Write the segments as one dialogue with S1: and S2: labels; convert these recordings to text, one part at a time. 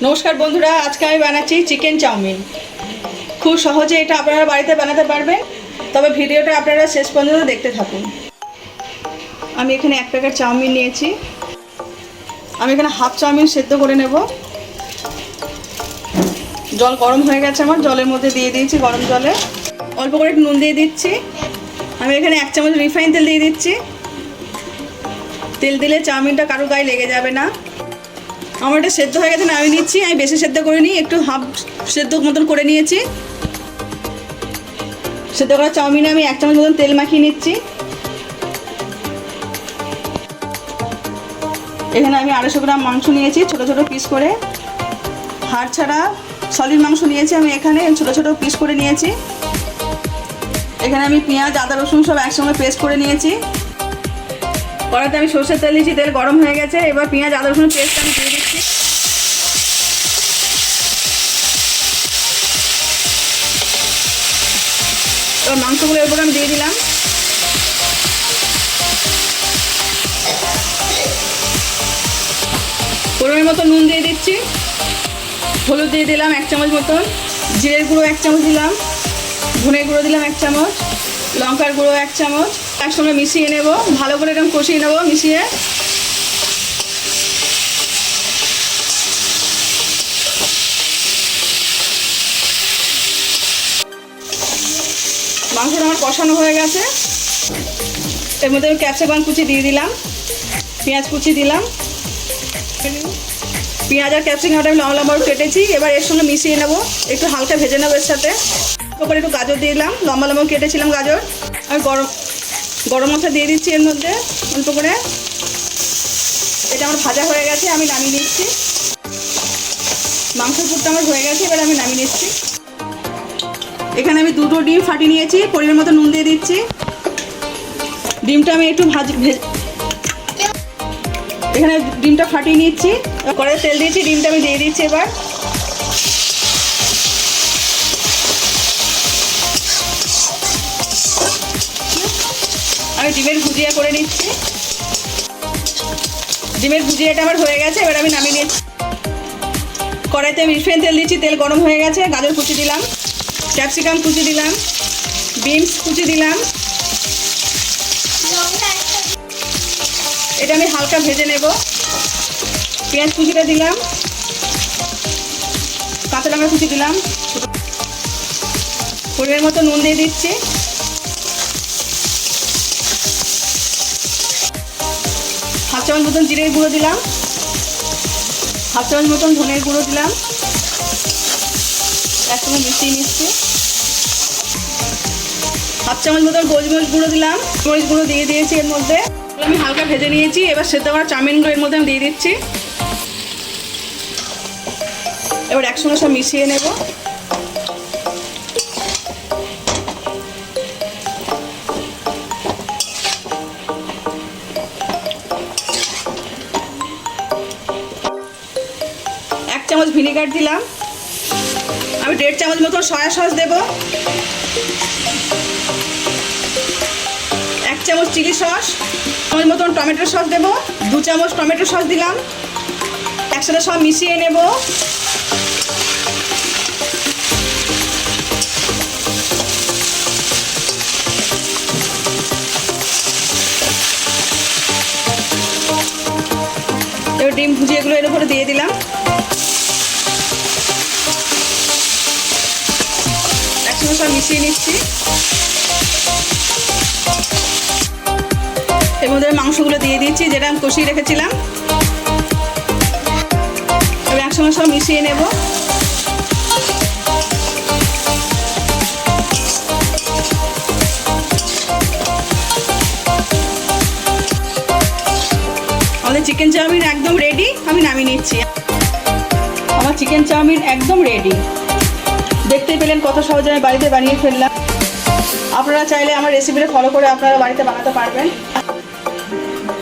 S1: নমস্কার বন্ধুরা, আজকে আমি বানাচ্ছি চিকেন চাউমিন। খুব সহজে এটা আপনারা বাড়িতে বানাতে পারবেন, তবে ভিডিওটা আপনারা শেষ পর্যন্ত দেখতে থাকুন। আমি এখানে 1 প্যাকেট চাউমিন নিয়েছি। আমি এখানে হাফ চাউমিন সেদ্ধ করে নেব। জল গরম হয়ে গেছে, আমার জলের মধ্যে দিয়ে দিয়েছি গরম জলে। অল্প করে একটু নুন দিয়ে দিচ্ছি। আমি এখানে 1 চামচ রিফাইন তেল দিয়ে দিচ্ছি। তেল দিলে চাউমিনটা কারো গায়ে লেগে যাবে না। আমার এটা সেদ্ধ হয়ে গেছে, নামিয়ে নিচ্ছি। আমি বেশি সেদ্ধ করে নিই, একটু হাফ সেদ্ধ মতন করে নিয়েছি। সেদ্ধ করা চাউমিনে আমি 1 চামচ মতন তেল মাখিয়ে নিচ্ছি। এখানে আমি 250 গ্রাম মাংস নিয়েছি, ছোট ছোট পিস করে। হাড় ছাড়া সলিড মাংস নিয়েছি আমি, এখানে ছোট ছোট পিস করে নিয়েছি। এখানে আমি পেঁয়াজ, আদা, রসুন সব একসঙ্গে পেস্ট করে নিয়েছি। কড়াইতে আমি সরষের তেল দিয়েছি, তেল গরম হয়ে গেছে। এবার পেঁয়াজ, আদা, রসুন পেস্ট আমি দিয়ে দিচ্ছি। এবার মাংসগুলো এরপর আমি দিয়ে দিলাম। পরিমাণ মতো নুন দিয়ে দিচ্ছি। হলুদ দিয়ে দিলাম 1 চামচ মতন। জিরের গুঁড়ো 1 চামচ দিলাম। ধনের গুঁড়ো দিলাম 1 চামচ। লঙ্কার গুঁড়ো 1 চামচ। একসঙ্গে মিশিয়ে নেব, ভালো করে এরকম কষিয়ে নেব মিশিয়ে। মাংসটা আমার কষানো হয়ে গেছে। এর মধ্যে আমি ক্যাপসিকাম কুচি দিয়ে দিলাম, পেঁয়াজ কুচি দিলাম। পেঁয়াজ আর ক্যাপসিকামটা আমি লম্বা লম্বা কেটেছি। এবার এর সঙ্গে মিশিয়ে নেব, একটু হালকা ভেজে নেবো এর সাথে। তারপরে একটু গাজর দিয়ে দিলাম, লম্বা লম্বা কেটেছিলাম গাজর। আর গরম মশলা দিয়ে দিচ্ছি এর মধ্যে অল্প করে। এটা আমার ভাজা হয়ে গেছে, আমি নামিয়ে নিচ্ছি। মাংসের পুরটা আমার হয়ে গেছে, এবার আমি নামিয়ে নিচ্ছি। এখানে আমি 2টো ডিম ফাটিয়ে নিয়েছি, পরিমাণ মতো নুন দিয়ে দিচ্ছি। ডিমটা আমি একটু এখানে ডিমটা ফাটিয়ে নিচ্ছি। কড়াইতে তেল দিয়েছি, ডিমটা আমি দিয়ে দিচ্ছি। এবার আমি ডিমের ভুজিয়া করে নিচ্ছি। ডিমের ভুজিয়াটা আমার হয়ে গেছে, এবার আমি নামিয়ে নিচ্ছি। কড়াইতে আমি রিফাইন তেল দিচ্ছি, তেল গরম হয়ে গেছে। গাজর কুচি দিলাম, ক্যাপসিকাম কুচি দিলাম, বিনস কুচি দিলাম। এটা আমি হালকা ভেজে নেব। পেঁয়াজ কুচিটা দিলাম, কাঁচা লঙ্কা কুচি দিলাম। পরিমাণ মতো নুন দিয়ে দিচ্ছি। হাফ চামচ মতন জিরের গুঁড়ো দিলাম, হাফ চামচ মতন ধনের গুঁড়ো দিলাম। একসঙ্গে মিশিয়ে নিচ্ছি। হাফ চামচ মতন গোলমরিচ গুঁড়ো দিলাম, মরিচ গুঁড়ো দিয়ে দিয়েছি এর মধ্যে। আমি হালকা ভেজে নিয়েছি। এবার সেদ্ধ করা চাউমিনগুলো এর মধ্যে আমি দিয়ে দিচ্ছি। এবার একসঙ্গে সব মিশিয়ে নেব। এক চামচ ভিনেগার দিলাম। আমি 1.5 চামচ মতো সয়া সস দেব। 1 চামচ চিলি সস, 1 চামচ মতন টমেটো সস দেব। 2 চামচ টমেটো সস দিলাম। একসাথে সব মিশিয়ে নেব। এবার ডিম ভুজিয়াগুলো এর উপরে দিয়ে দিলাম। একসঙ্গে সব মিশিয়ে নিচ্ছি। এর মধ্যে মাংসগুলো দিয়ে দিচ্ছি, যেটা আমি কষিয়ে রেখেছিলাম। এবার একসঙ্গে সব মিশিয়ে নেব। আমাদের চিকেন চাউমিন একদম রেডি, আমি নামিয়ে নিচ্ছি। আমার চিকেন চাউমিন একদম রেডি। দেখতে পেলেন কত সহজে আমি বাড়িতে বানিয়ে ফেললাম। আপনারা চাইলে আমার রেসিপিটা ফলো করে আপনারা বাড়িতে বানাতে পারবেন।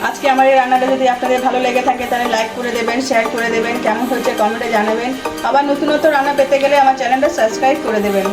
S1: আজকে আমার এই রান্নাটা যদি আপনাদের ভালো লেগে থাকে তাহলে লাইক করে দেবেন, শেয়ার করে দেবেন, কেমন হয়েছে কমেন্টে জানাবেন। আবার নতুন নতুন রান্না পেতে গেলে আমার চ্যানেলটা সাবস্ক্রাইব করে দেবেন।